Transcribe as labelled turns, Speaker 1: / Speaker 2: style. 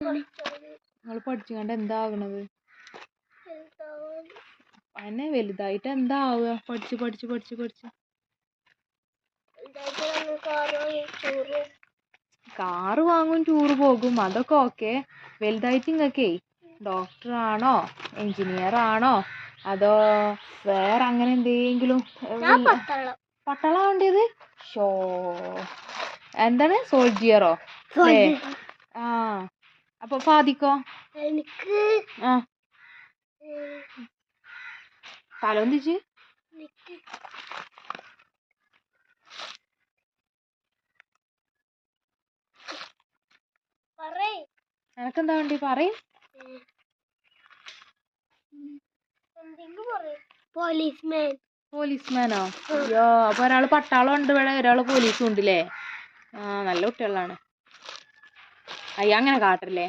Speaker 1: നിങ്ങൾ പഠിച്ചുകൊണ്ട് എന്താ ആകണത്? അതിനെ വലുതായിട്ട് എന്താ ആവുക? പഠിച്ച് പഠിച്ച് പഠിച്ച് പഠിച്ച് കാറ് വാങ്ങും, ടൂറ് പോകും, അതൊക്കെ ഓക്കെ. വലുതായിട്ട് നിങ്ങൾക്കേ ഡോക്ടറാണോ, എഞ്ചിനീയർ ആണോ, അതോ വേറെ അങ്ങനെ എന്തെങ്കിലും പട്ടാള വേണ്ടിയത്? ഷോ എന്താണ്, സോൾജിയറോ? ആ അപ്പൊ ഫാദിക്കോ? ആ തലോന്തിച്ച് എനക്കെന്താ വേണ്ടി പറയും? പോലീസ്മാനോ? അയ്യോ, അപ്പൊ ഒരാള് പട്ടാളം ഉണ്ട് ഇവിടെ, ഒരാള് പോലീസും ഉണ്ടല്ലേ? ആ നല്ല കുട്ടികളാണ്. അയ്യ അങ്ങനെ കാട്ടല്ലേ.